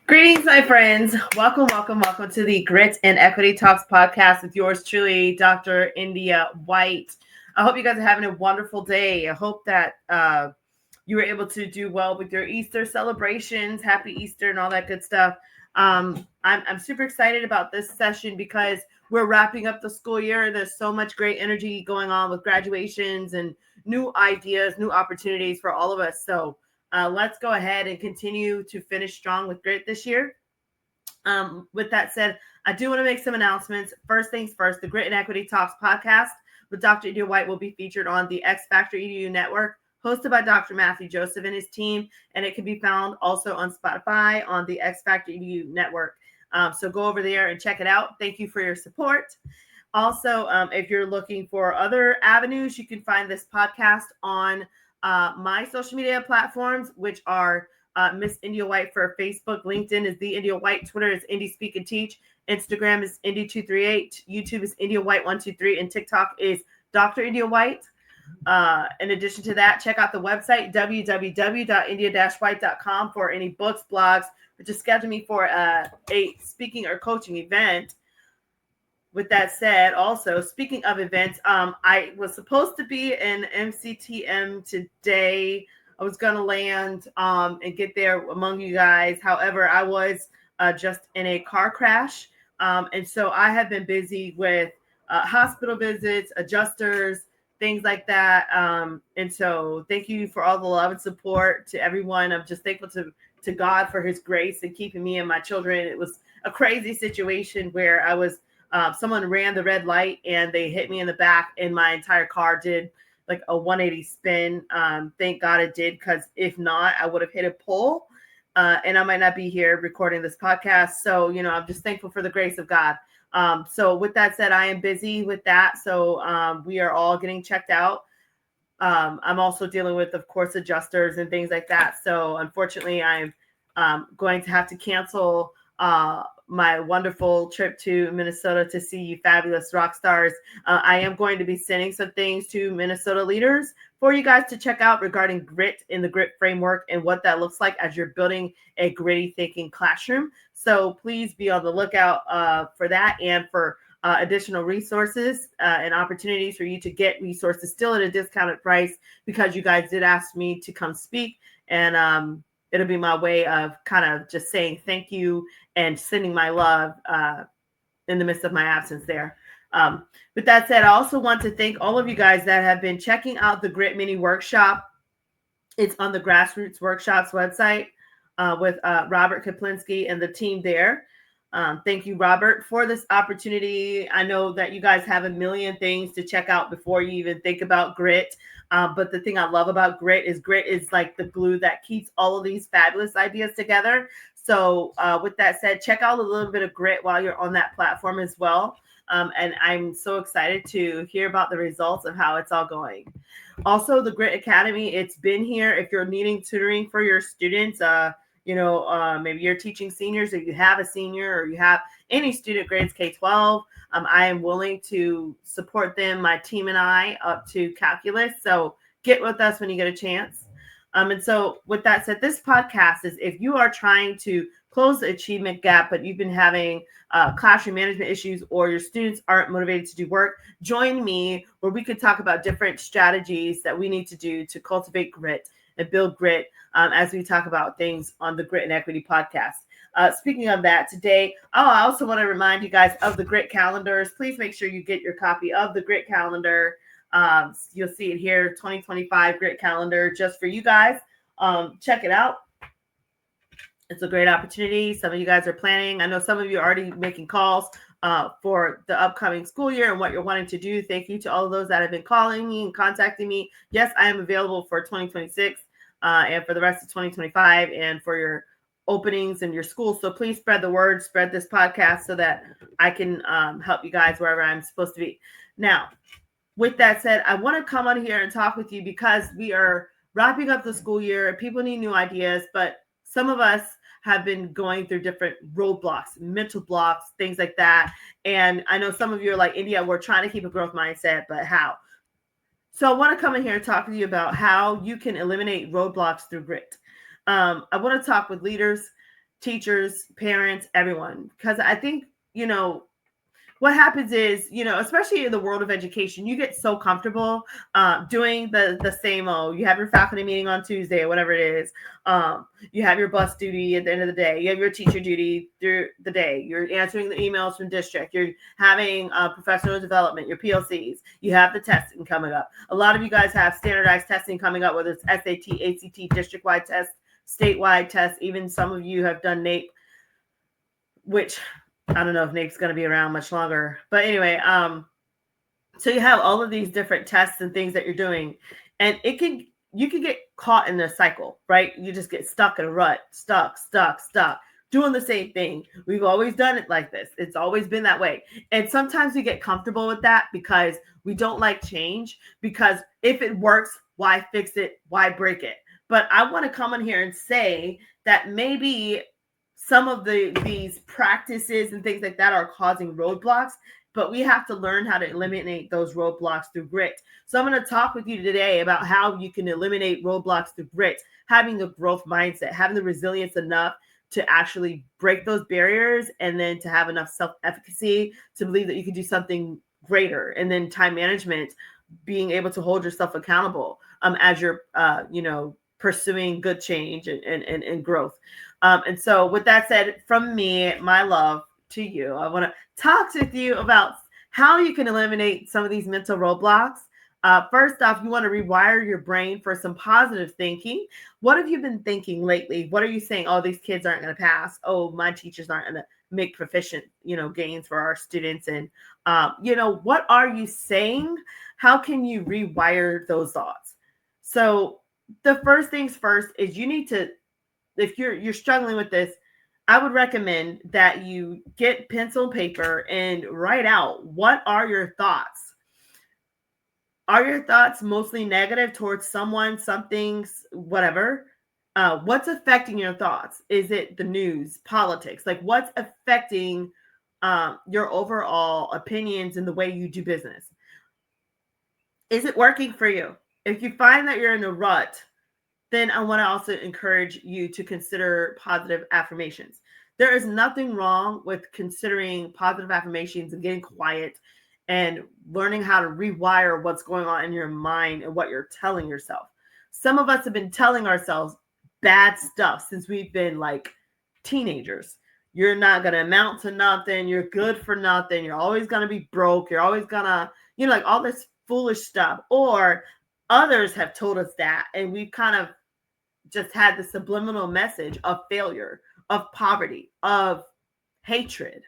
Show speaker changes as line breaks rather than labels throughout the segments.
Greetings, my friends. Welcome to the Grit and Equity Talks podcast with yours truly, Dr. India White. I hope you guys are having a wonderful day. I hope that you were able to do well with your Easter celebrations. Happy Easter and all that good stuff. I'm super excited about this session because we're wrapping up the school year. There's so much great energy going on with graduations and new ideas, new opportunities for all of us. So let's go ahead and continue to finish strong with grit this year. With that said, I do want to make some announcements. First things first, the Grit and Equity Talks podcast with Dr. India White will be featured on the X Factor EDU network, hosted by Dr. Matthew Joseph and his team, and it can be found also on Spotify on the X Factor EDU network. So go over there and check it out. Thank you for your support. Also, if you're looking for other avenues, you can find this podcast on my social media platforms, which are Miss India White for Facebook. LinkedIn is the India White. Twitter is Indie Speak and Teach. Instagram is Indie238. YouTube is India White123. And TikTok is Dr. India White. In addition to that, check out the website, www.india-white.com, for any books, blogs, or just schedule me for a speaking or coaching event. With that said, also, speaking of events, I was supposed to be in MCTM today. I was going to land and get there among you guys. However, I was just in a car crash. And so I have been busy with hospital visits, adjusters, things like that. And so thank you for all the love and support to everyone. I'm just thankful to God for his grace and keeping me and my children. It was a crazy situation where I was someone ran the red light and they hit me in the back, and my entire car did like a 180 spin. Thank God it did, because if not, I would have hit a pole and I might not be here recording this podcast. So, I'm just thankful for the grace of God. So with that said, I am busy with that. So we are all getting checked out. I'm also dealing with, of course, adjusters and things like that. So unfortunately, I'm going to have to cancel my wonderful trip to Minnesota to see you fabulous rock stars. I am going to be sending some things to Minnesota leaders for you guys to check out regarding grit in the grit framework and what that looks like as you're building a gritty thinking classroom. So please be on the lookout for that, and for additional resources and opportunities for you to get resources still at a discounted price, because you guys did ask me to come speak. And it'll be my way of kind of just saying thank you and sending my love in the midst of my absence there. With that said, I also want to thank all of you guys that have been checking out the Grit Mini Workshop. It's on the Grassroots Workshops website with Robert Kaplinski and the team there. Thank you, Robert, for this opportunity. I know that you guys have a million things to check out before you even think about grit. But the thing I love about grit is like the glue that keeps all of these fabulous ideas together. So with that said, check out a little bit of grit while you're on that platform as well. And I'm so excited to hear about the results of how it's all going. Also, the Grit Academy, it's been here. If you're needing tutoring for your students, maybe you're teaching seniors, or you have a senior, or you have any student grades K-12, I am willing to support them, my team and I, up to calculus. So get with us when you get a chance. And so with that said, this podcast is if you are trying to close the achievement gap, but you've been having classroom management issues, or your students aren't motivated to do work, join me where we could talk about different strategies that we need to do to cultivate grit and build grit as we talk about things on the Grit and Equity podcast. Speaking of that, today, I also want to remind you guys of the Grit calendars. Please make sure you get your copy of the Grit calendar. You'll see it here, 2025 Grit calendar, just for you guys. Check it out. It's a great opportunity. Some of you guys are planning. I know some of you are already making calls for the upcoming school year and what you're wanting to do. Thank you to all of those that have been calling me and contacting me. Yes, I am available for 2026 and for the rest of 2025 and for your openings in your school. So please spread the word, spread this podcast so that I can help you guys wherever I'm supposed to be. Now, with that said, I want to come on here and talk with you because we are wrapping up the school year. People need new ideas, but some of us have been going through different roadblocks, mental blocks, things like that. And I know some of you are like, India, we're trying to keep a growth mindset, but how? So I want to come in here and talk with you about how you can eliminate roadblocks through grit. I want to talk with leaders, teachers, parents, everyone. Because I think, what happens is, especially in the world of education, you get so comfortable doing the same old. You have your faculty meeting on Tuesday or whatever it is. You have your bus duty at the end of the day. You have your teacher duty through the day. You're answering the emails from district. You're having professional development, your PLCs. You have the testing coming up. A lot of you guys have standardized testing coming up, whether it's SAT, ACT, district-wide tests, statewide tests. Even some of you have done NAEP, which I don't know if NAEP's going to be around much longer. But anyway, so you have all of these different tests and things that you're doing. And you can get caught in a cycle, right? You just get stuck in a rut, stuck, doing the same thing. We've always done it like this. It's always been that way. And sometimes we get comfortable with that because we don't like change. Because if it works, why fix it? Why break it? But I want to come in here and say that maybe some of these practices and things like that are causing roadblocks, but we have to learn how to eliminate those roadblocks through grit. So I'm going to talk with you today about how you can eliminate roadblocks through grit, having a growth mindset, having the resilience enough to actually break those barriers, and then to have enough self-efficacy to believe that you can do something greater. And then time management, being able to hold yourself accountable as you're, pursuing good change and growth. And so with that said, from me, my love to you, I want to talk with you about how you can eliminate some of these mental roadblocks. First off, you want to rewire your brain for some positive thinking. What have you been thinking lately? What are you saying? Oh, these kids aren't going to pass. Oh, my teachers aren't going to make proficient, gains for our students. And, what are you saying? How can you rewire those thoughts? So the first things first is you need to, if you're struggling with this, I would recommend that you get pencil and paper and write out, what are your thoughts? Are your thoughts mostly negative towards someone, something, whatever? What's affecting your thoughts? Is it the news, politics? Like, what's affecting your overall opinions and the way you do business? Is it working for you? If you find that you're in a rut, then I want to also encourage you to consider positive affirmations. There is nothing wrong with considering positive affirmations and getting quiet and learning how to rewire what's going on in your mind and what you're telling yourself. Some of us have been telling ourselves bad stuff since we've been like teenagers. You're not going to amount to nothing. You're good for nothing. You're always going to be broke. You're always going to, like all this foolish stuff. Or others have told us that, and we've kind of just had the subliminal message of failure, of poverty, of hatred,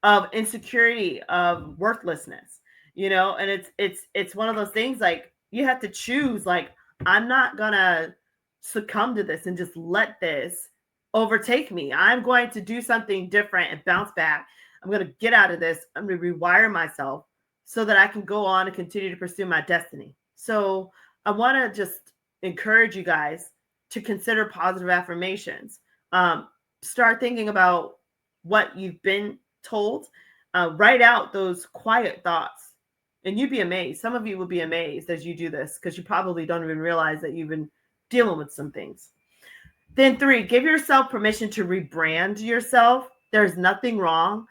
of insecurity, of worthlessness, and it's one of those things, like, you have to choose, like, I'm not gonna succumb to this and just let this overtake me. I'm going to do something different and bounce back. I'm going to get out of this. I'm going to rewire myself so that I can go on and continue to pursue my destiny. So I want to just encourage you guys to consider positive affirmations. Start thinking about what you've been told. Write out those quiet thoughts, and you'd be amazed. Some of you will be amazed as you do this, because you probably don't even realize that you've been dealing with some things. Then 3, give yourself permission to rebrand yourself. There's nothing wrong.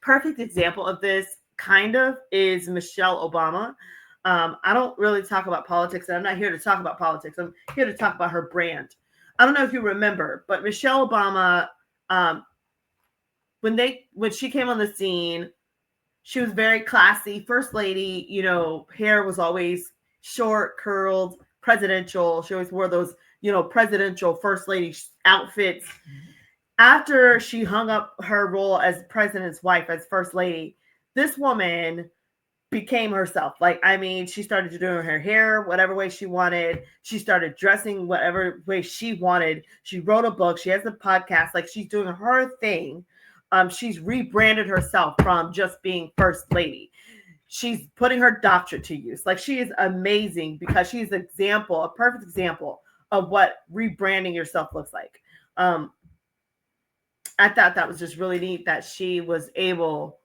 Perfect example of this kind of is Michelle Obama. I don't really talk about politics, and I'm not here to talk about politics. I'm here to talk about her brand. I don't know if you remember, but Michelle Obama, when she came on the scene, she was very classy, first lady. Hair was always short, curled, presidential. She always wore those, presidential first lady outfits. After she hung up her role as president's wife, as first lady, this woman became herself. She started doing her hair whatever way she wanted. She started dressing whatever way she wanted. She wrote a book. She has a podcast. She's doing her thing. She's rebranded herself from just being first lady. She's putting her doctorate to use. She is amazing, because she's a perfect example of what rebranding yourself looks like. I thought that was just really neat that she was able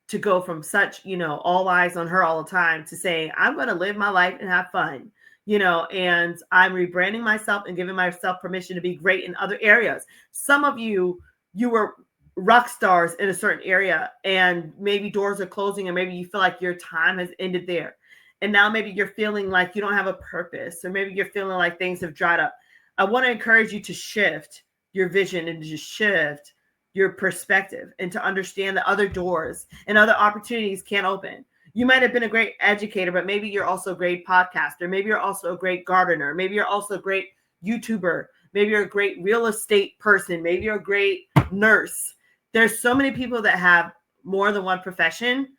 to go from such, all eyes on her all the time, to say, I'm going to live my life and have fun. and I'm rebranding myself and giving myself permission to be great in other areas. Some of you were rock stars in a certain area, and maybe doors are closing, and maybe you feel like your time has ended there. And now maybe you're feeling like you don't have a purpose, or maybe you're feeling like things have dried up. I want to encourage you to shift your vision and to shift your perspective and to understand that other doors and other opportunities can open. You might have been a great educator, but maybe you're also a great podcaster. Maybe you're also a great gardener. Maybe you're also a great YouTuber. Maybe you're a great real estate person. Maybe you're a great nurse. There's so many people that have more than one profession.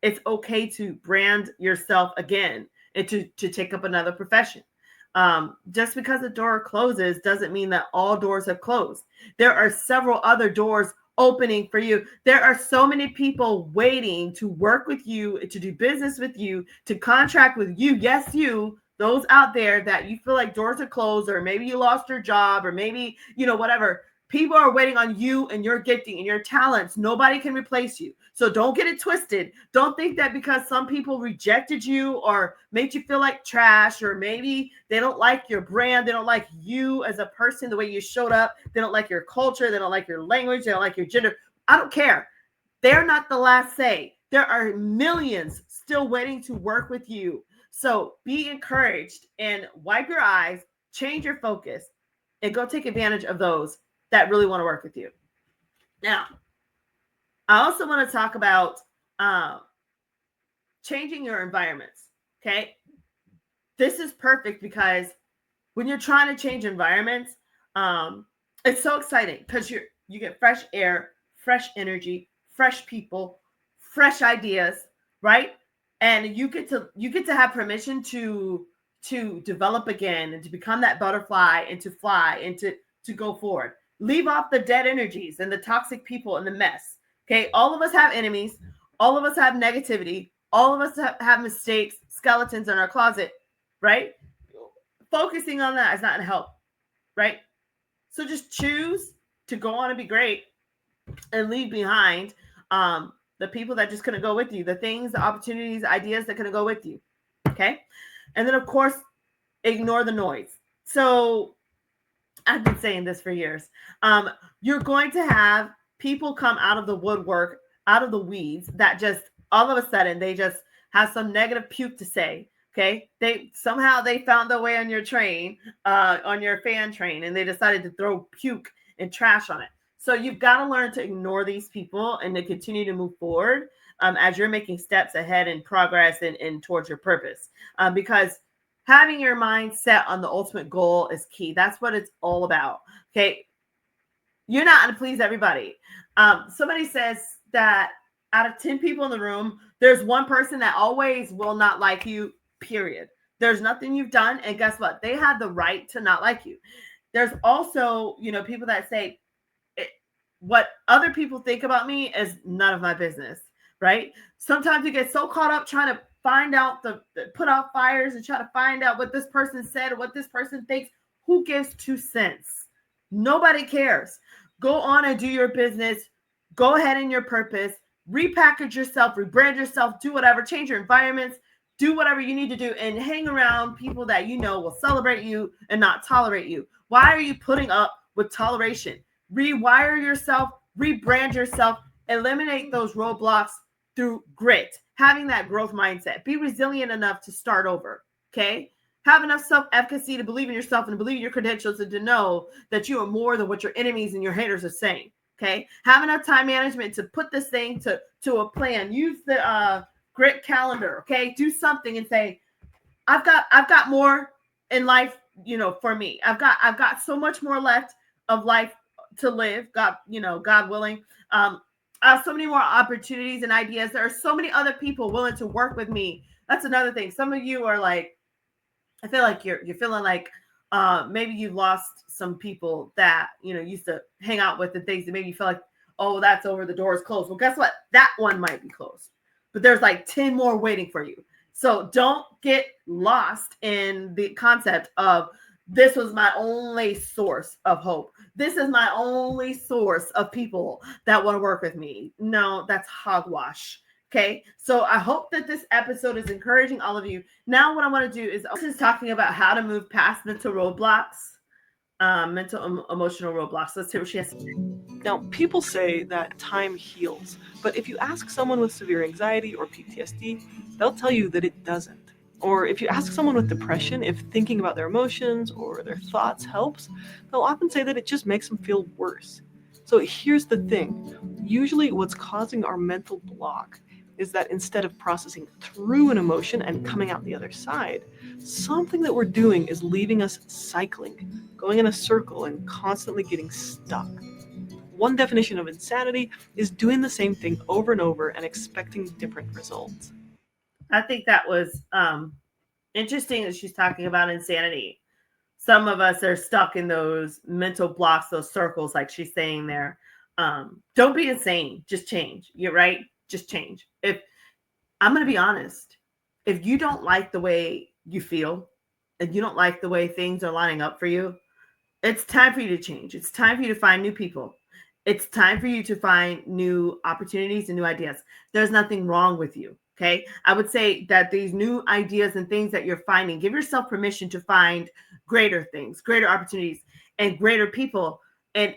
It's okay to brand yourself again and to take up another profession. Just because a door closes doesn't mean that all doors have closed. There are several other doors opening for you. There are so many people waiting to work with you, to do business with you, to contract with you. Yes, you, those out there that you feel like doors are closed, or maybe you lost your job, or maybe, whatever. People are waiting on you and your gifting and your talents. Nobody can replace you. So don't get it twisted. Don't think that because some people rejected you or made you feel like trash, or maybe they don't like your brand, they don't like you as a person, the way you showed up, they don't like your culture, they don't like your language, they don't like your gender. I don't care. They're not the last say. There are millions still waiting to work with you. So be encouraged and wipe your eyes, change your focus, and go take advantage of those that really want to work with you. Now, I also want to talk about changing your environments. Okay. This is perfect because when you're trying to change environments, it's so exciting because you get fresh air, fresh energy, fresh people, fresh ideas, right? And you get to have permission to develop again and to become that butterfly and to fly and to go forward. Leave off the dead energies and the toxic people and the mess. Okay. All of us have enemies. All of us have negativity. All of us have mistakes, skeletons in our closet, right? Focusing on that is not going to help, right? So just choose to go on and be great and leave behind the people that just couldn't go with you, the things, the opportunities, ideas that couldn't go with you. Okay. And then, of course, ignore the noise. So I've been saying this for years. You're going to have people come out of the woodwork, out of the weeds, that just all of a sudden they just have some negative puke to say. Okay. They found their way on your train, on your fan train, and they decided to throw puke and trash on it. So you've got to learn to ignore these people and to continue to move forward as you're making steps ahead in progress and towards your purpose. Because having your mind set on the ultimate goal is key. That's what it's all about. Okay. You're not going to please everybody. Somebody says that out of 10 people in the room, there's one person that always will not like you, period. There's nothing you've done. And guess what? They had the right to not like you. There's also, people that say what other people think about me is none of my business, right? Sometimes you get so caught up trying to find out put out fires and try to find out what this person said or what this person thinks. Who gives 2 cents? Nobody cares. Go on and do your business. Go ahead in your purpose. Repackage yourself, rebrand yourself, do whatever, change your environments, do whatever you need to do, and hang around people that will celebrate you and not tolerate you. Why are you putting up with toleration? Rewire yourself, rebrand yourself, eliminate those roadblocks through grit, having that growth mindset. Be resilient enough to start over, okay? Have enough self-efficacy to believe in yourself and to believe in your credentials and to know that you are more than what your enemies and your haters are saying, okay? Have enough time management to put this thing to a plan. Use the grit calendar, okay? Do something and say, I've got more in life, for me. I've got so much more left of life to live, God willing. I have so many more opportunities and ideas. There are so many other people willing to work with me. That's another thing. Some of you are like, I feel like you're feeling like maybe you've lost some people that used to hang out with and things that maybe you feel like, oh, that's over, the door is closed. Well, guess what? That one might be closed, but there's like 10 more waiting for you. So don't get lost in the concept of this was my only source of hope. This is my only source of people that want to work with me. No, that's hogwash. Okay, so I hope that this episode is encouraging all of you. Now, what I want to do is talking about how to move past mental roadblocks, emotional roadblocks. Let's hear what she has to say.
Now, people say that time heals, but if you ask someone with severe anxiety or PTSD, they'll tell you that it doesn't. Or if you ask someone with depression if thinking about their emotions or their thoughts helps, they'll often say that it just makes them feel worse. So here's the thing. Usually what's causing our mental block is that instead of processing through an emotion and coming out the other side, something that we're doing is leaving us cycling, going in a circle and constantly getting stuck. One definition of insanity is doing the same thing over and over and expecting different results.
I think that was interesting that she's talking about insanity. Some of us are stuck in those mental blocks, those circles, like she's saying there. Don't be insane. Just change. You're right. Just change. If I'm going to be honest, if you don't like the way you feel and you don't like the way things are lining up for you, it's time for you to change. It's time for you to find new people. It's time for you to find new opportunities and new ideas. There's nothing wrong with you. Okay. I would say that these new ideas and things that you're finding, give yourself permission to find greater things, greater opportunities, and greater people. And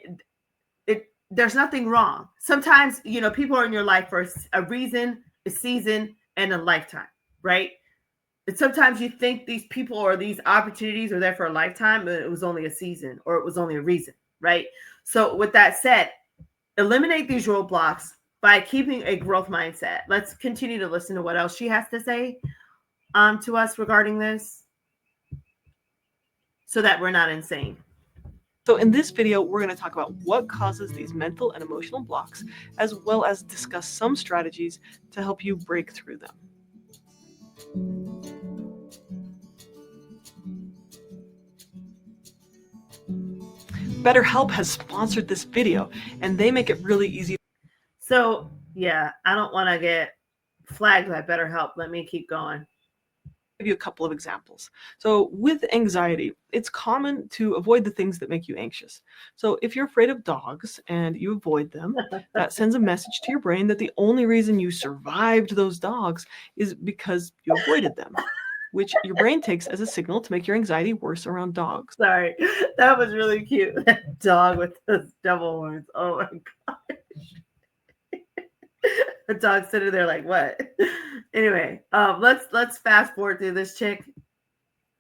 there's nothing wrong. Sometimes, people are in your life for a reason, a season, and a lifetime, right? And sometimes you think these people or these opportunities are there for a lifetime, but it was only a season or it was only a reason, right? So with that said, eliminate these roadblocks by keeping a growth mindset. Let's continue to listen to what else she has to say to us regarding this so that we're not insane.
So in this video, we're going to talk about what causes these mental and emotional blocks, as well as discuss some strategies to help you break through them. BetterHelp has sponsored this video, and they make it really easy.
So, yeah, I don't want to get flagged by BetterHelp. Let me keep going.
Give you a couple of examples. So with anxiety, it's common to avoid the things that make you anxious. So if you're afraid of dogs and you avoid them, that sends a message to your brain that the only reason you survived those dogs is because you avoided them, which your brain takes as a signal to make your anxiety worse around dogs.
Sorry, that was really cute. That dog with those double horns. Oh my gosh. The dog sitting there like, what? Anyway, let's fast forward through this chick.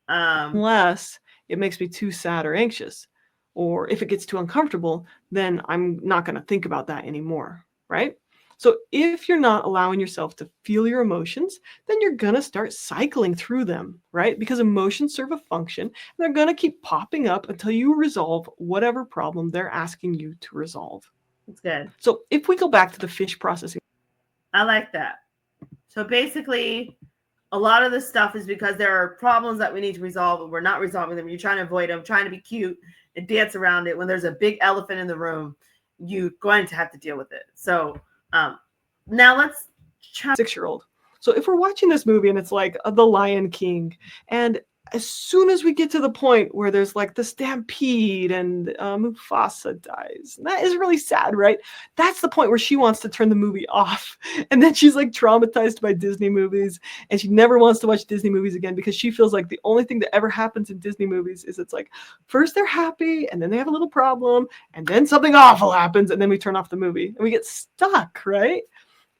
Unless it makes me too sad or anxious, or if it gets too uncomfortable, then I'm not going to think about that anymore, right? So if you're not allowing yourself to feel your emotions, then you're going to start cycling through them, right? Because emotions serve a function, and they're going to keep popping up until you resolve whatever problem they're asking you to resolve.
That's good.
So if we go back to the fish processing,
I like that. So basically, a lot of this stuff is because there are problems that we need to resolve and we're not resolving them. You're trying to avoid them, trying to be cute and dance around it. When there's a big elephant in the room, you're going to have to deal with it. So now let's try.
6-year-old. So if we're watching this movie and it's like The Lion King, and as soon as we get to the point where there's like the stampede and Mufasa dies, and that is really sad, right? That's the point where she wants to turn the movie off. And then she's like traumatized by Disney movies, and she never wants to watch Disney movies again because she feels like the only thing that ever happens in Disney movies is it's like first they're happy and then they have a little problem and then something awful happens and then we turn off the movie and we get stuck, right?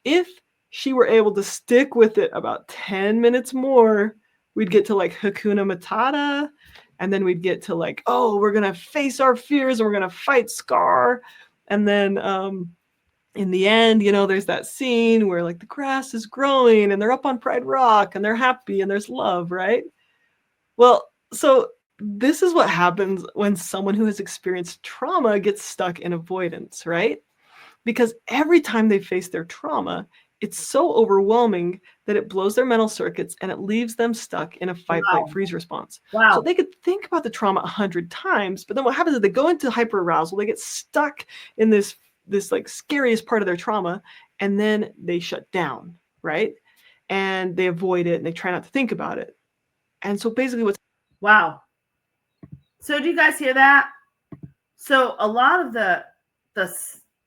If she were able to stick with it about 10 minutes more, we'd get to like Hakuna Matata, and then we'd get to like, oh, we're going to face our fears and we're going to fight Scar. And then in the end, there's that scene where like the grass is growing and they're up on Pride Rock and they're happy and there's love, right? Well, so this is what happens when someone who has experienced trauma gets stuck in avoidance, right? Because every time they face their trauma, it's so overwhelming that it blows their mental circuits and it leaves them stuck in a fight, flight, freeze response.
Wow.
So they could think about the trauma 100 times, but then what happens is they go into hyperarousal, they get stuck in this like scariest part of their trauma, and then they shut down, right? And they avoid it and they try not to think about it. And so basically what's...
Wow. So do you guys hear that? So a lot of the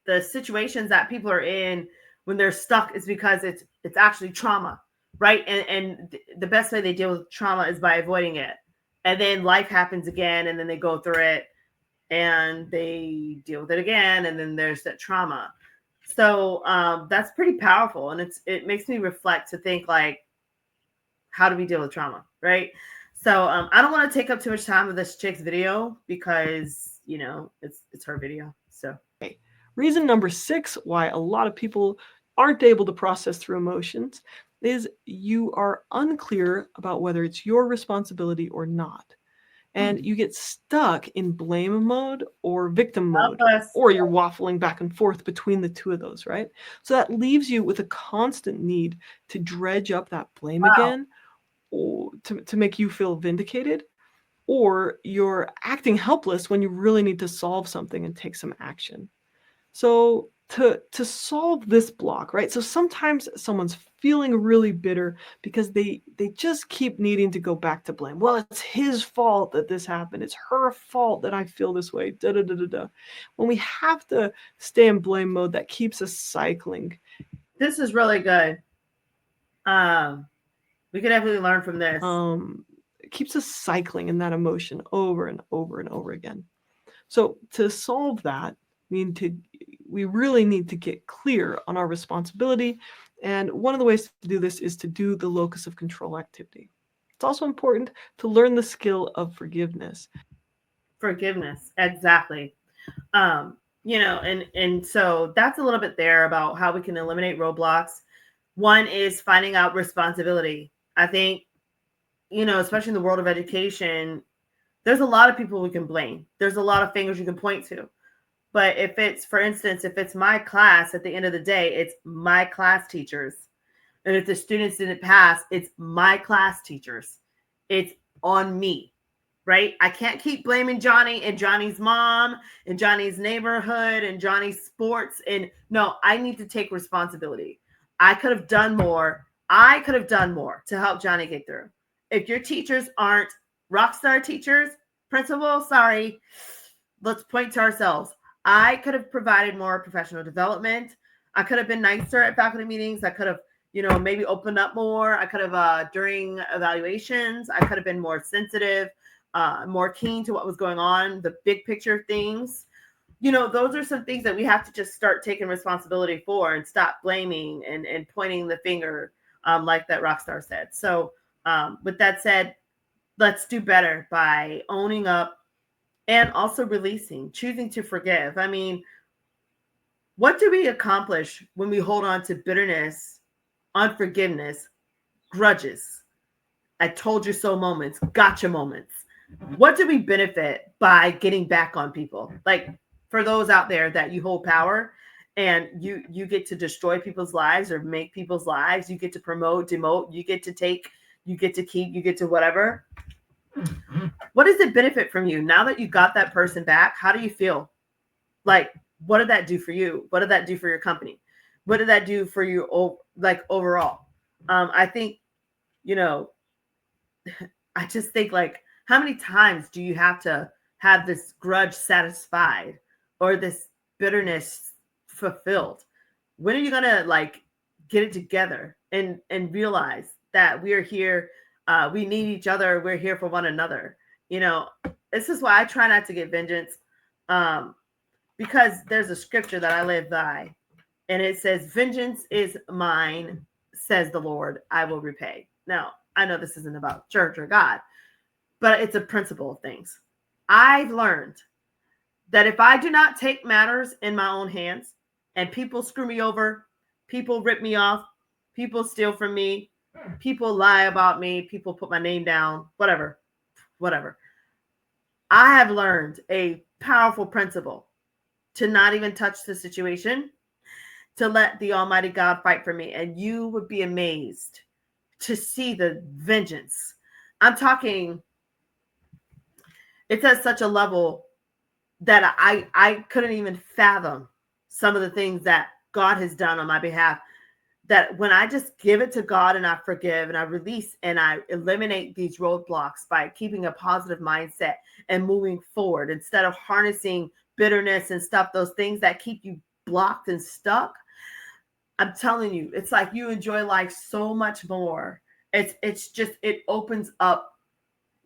situations that people are in when they're stuck is because it's actually trauma, right? And the best way they deal with trauma is by avoiding it. And then life happens again, and then they go through it and they deal with it again, and then there's that trauma. So that's pretty powerful, and it makes me reflect to think like, how do we deal with trauma, right? So I don't want to take up too much time with this chick's video because it's her video. So
reason number 6 why a lot of people aren't able to process through emotions is you are unclear about whether it's your responsibility or not. And you get stuck in blame mode or victim mode, or you're waffling back and forth between the two of those, right? So that leaves you with a constant need to dredge up that blame again, or to make you feel vindicated, or you're acting helpless when you really need to solve something and take some action. So to solve this block, right? So sometimes someone's feeling really bitter because they just keep needing to go back to blame. Well, it's his fault that this happened. It's her fault that I feel this way. Da da da da da. When we have to stay in blame mode, that keeps us cycling.
This is really good. We could definitely learn from this.
It keeps us cycling in that emotion over and over and over again. So to solve that, we really need to get clear on our responsibility. And one of the ways to do this is to do the locus of control activity. It's also important to learn the skill of forgiveness.
Forgiveness, exactly. And so that's a little bit there about how we can eliminate roadblocks. One is finding out responsibility. I think, especially in the world of education, there's a lot of people we can blame. There's a lot of fingers you can point to. But if it's, for instance, if it's my class, at the end of the day, it's my class teachers. And if the students didn't pass, it's my class teachers. It's on me, right? I can't keep blaming Johnny and Johnny's mom and Johnny's neighborhood and Johnny's sports. And no, I need to take responsibility. I could have done more. I could have done more to help Johnny get through. If your teachers aren't rock star teachers, principal, sorry, let's point to ourselves. I could have provided more professional development. I could have been nicer at faculty meetings. I could have, maybe opened up more. I could have, during evaluations, I could have been more sensitive, more keen to what was going on, the big picture things. Those are some things that we have to just start taking responsibility for and stop blaming and pointing the finger, like that rock star said. So with that said, let's do better by owning up and also releasing, choosing to forgive. I mean, what do we accomplish when we hold on to bitterness, unforgiveness, grudges, I told you so moments, gotcha moments? What do we benefit by getting back on people? Like, for those out there that you hold power and you get to destroy people's lives or make people's lives, you get to promote, demote, you get to take, you get to keep, you get to whatever. What does it benefit from you now that you got that person back? How do you feel? Like, what did that do for you? What did that do for your company? What did that do for you, like, overall? I think, I just think, like, how many times do you have to have this grudge satisfied or this bitterness fulfilled? When are you gonna, like, get it together and realize that we are here? We need each other. We're here for one another. This is why I try not to get vengeance, because there's a scripture that I live by, and it says, "Vengeance is mine, says the Lord. I will repay." Now, I know this isn't about church or God, but it's a principle of things. I've learned that if I do not take matters in my own hands and people screw me over, people rip me off, people steal from me, people lie about me, people put my name down, whatever. I have learned a powerful principle to not even touch the situation, to let the Almighty God fight for me. And you would be amazed to see the vengeance. I'm talking, it's at such a level that I couldn't even fathom some of the things that God has done on my behalf. That when I just give it to God and I forgive and I release and I eliminate these roadblocks by keeping a positive mindset and moving forward instead of harnessing bitterness and stuff, those things that keep you blocked and stuck. I'm telling you, it's like you enjoy life so much more. It's just it opens up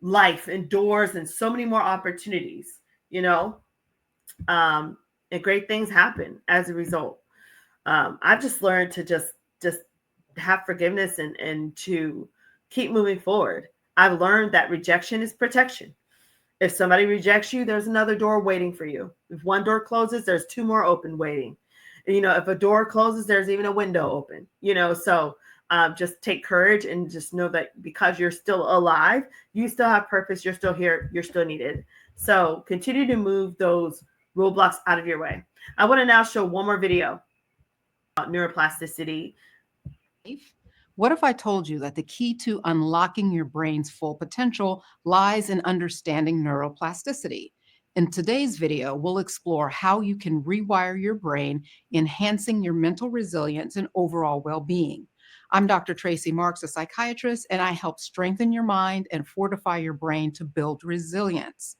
life and doors and so many more opportunities, you know, um, and great things happen as a result. I've just learned to just have forgiveness and to keep moving forward. I've learned that rejection is protection. If somebody rejects you, there's another door waiting for you. If one door closes, there's two more open waiting. You know, if a door closes, there's even a window open. You know, so just take courage and just know that because you're still alive, you still have purpose. You're still here. You're still needed. So continue to move those roadblocks out of your way. I want to now show one more video about neuroplasticity.
What if I told you that the key to unlocking your brain's full potential lies in understanding neuroplasticity? In today's video, we'll explore how you can rewire your brain, enhancing your mental resilience and overall well being. I'm Dr. Tracy Marks, a psychiatrist, and I help strengthen your mind and fortify your brain to build resilience.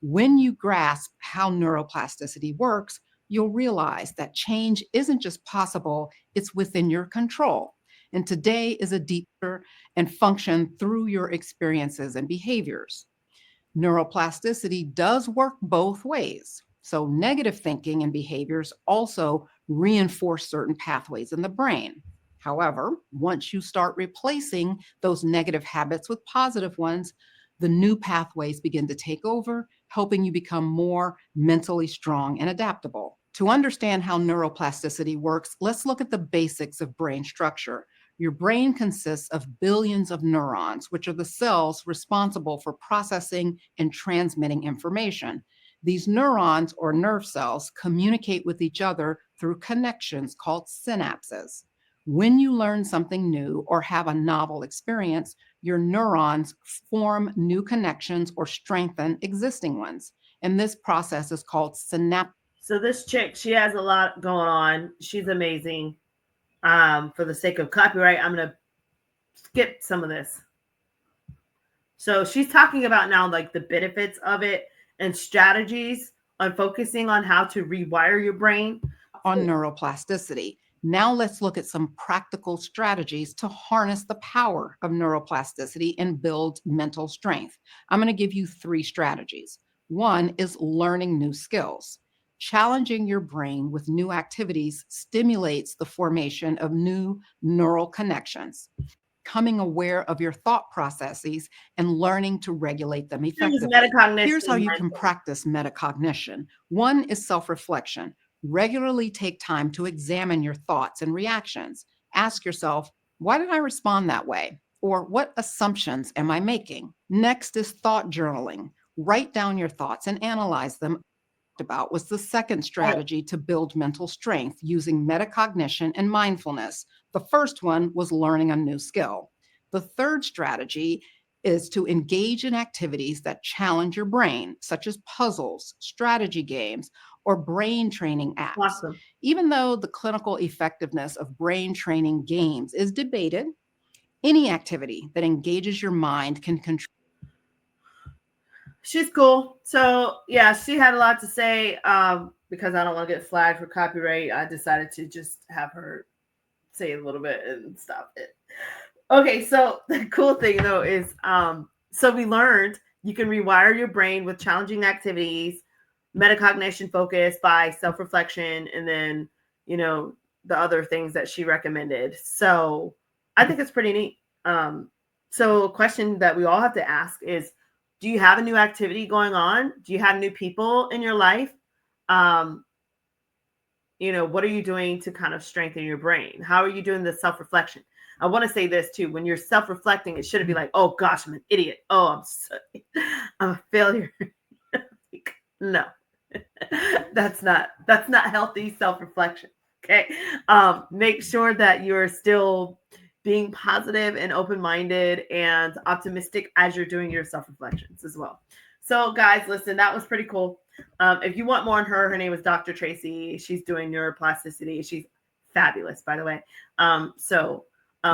When you grasp how neuroplasticity works, you'll realize that change isn't just possible, it's within your control. And today is a deeper and function through your experiences and behaviors. Neuroplasticity does work both ways. So, negative thinking and behaviors also reinforce certain pathways in the brain. However, once you start replacing those negative habits with positive ones, the new pathways begin to take over, helping you become more mentally strong and adaptable. To understand how neuroplasticity works, let's look at the basics of brain structure. Your brain consists of billions of neurons, which are the cells responsible for processing and transmitting information. These neurons or nerve cells communicate with each other through connections called synapses. When you learn something new or have a novel experience, your neurons form new connections or strengthen existing ones. And this process is called synaptic.
So this chick, she has a lot going on. She's amazing. For the sake of copyright, I'm gonna skip some of this. So she's talking about now like the benefits of it and strategies on focusing on how to rewire your brain
On neuroplasticity. Now let's look at some practical strategies to harness the power of neuroplasticity and build mental strength. I'm going to give you 3 strategies. One is learning new skills. Challenging your brain with new activities stimulates the formation of new neural connections. Becoming aware of your thought processes and learning to regulate them effectively.
metacognition.
Here's how you can practice metacognition. One is self-reflection. Regularly take time to examine your thoughts and reactions. Ask yourself, why did I respond that way? Or what assumptions am I making? Next is thought journaling. Write down your thoughts and analyze them. About was the second strategy to build mental strength using metacognition and mindfulness. The first one was learning a new skill. The third strategy is to engage in activities that challenge your brain, such as puzzles, strategy games, or brain training apps.
Awesome.
Even though the clinical effectiveness of brain training games is debated, any activity that engages your mind can contribute.
She's cool. So yeah, she had a lot to say. Because I don't want to get flagged for copyright, I decided to just have her say a little bit and stop it. Okay, so the cool thing though is so we learned you can rewire your brain with challenging activities, metacognition focus by self-reflection, and then the other things that she recommended. So I think it's pretty neat. So a question that we all have to ask is, do you have a new activity going on? Do you have new people in your life? What are you doing to kind of strengthen your brain? How are you doing the self-reflection? I want to say this too. When you're self-reflecting, it shouldn't be like, oh gosh, I'm an idiot. Oh, I'm a failure. No, that's not healthy self-reflection. Okay. Make sure that you're still being positive and open-minded and optimistic as you're doing your self-reflections as well. So guys, listen, that was pretty cool. If you want more on her name is Dr. Tracy. She's doing neuroplasticity. She's fabulous, by the way.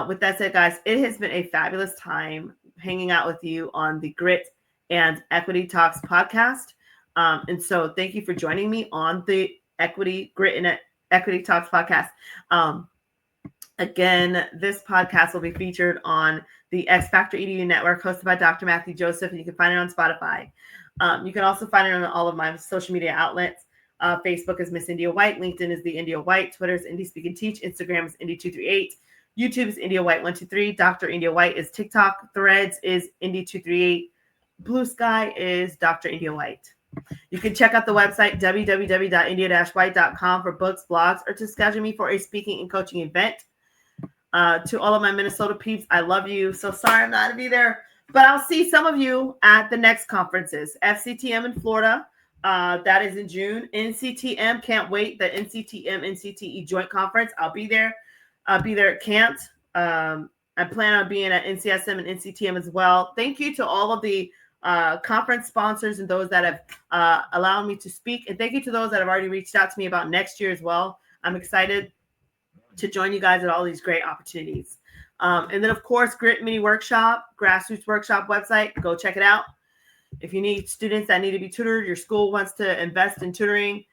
With that said, guys, it has been a fabulous time hanging out with you on the Grit and Equity Talks podcast. And so thank you for joining me on the Grit and Equity Talks podcast. Again, this podcast will be featured on the X Factor EDU network hosted by Dr. Matthew Joseph, and you can find it on Spotify. You can also find it on all of my social media outlets. Facebook is Miss India White. LinkedIn is the India White. Twitter is Indie Speak and Teach. Instagram is Indie238. YouTube is India White 123. Dr. India White is TikTok. Threads is Indie238. Blue Sky is Dr. India White. You can check out the website www.india-white.com for books, blogs, or to schedule me for a speaking and coaching event. To all of my Minnesota peeps, I love you. So sorry I'm not going to be there, but I'll see some of you at the next conferences. FCTM in Florida, that is in June. NCTM, can't wait. The NCTM-NCTE joint conference, I'll be there. I'll be there at Can't. I plan on being at NCSM and NCTM as well. Thank you to all of the conference sponsors and those that have allowed me to speak. And thank you to those that have already reached out to me about next year as well. I'm excited to join you guys at all these great opportunities. And then, of course, Grit Mini Workshop, Grassroots Workshop website. Go check it out. If you need students that need to be tutored, your school wants to invest in tutoring,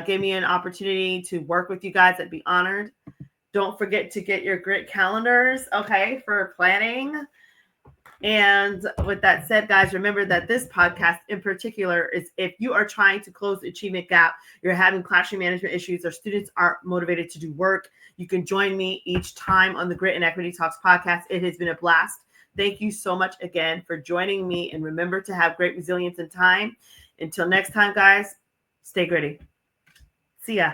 give me an opportunity to work with you guys. I'd be honored. Don't forget to get your Grit calendars, okay, for planning. And with that said, guys, remember that this podcast in particular is if you are trying to close the achievement gap, you're having classroom management issues, or students aren't motivated to do work, you can join me each time on the Grit and Equity Talks podcast. It has been a blast. Thank you so much again for joining me. And remember to have great resilience in time. Until next time, guys, stay gritty. See ya.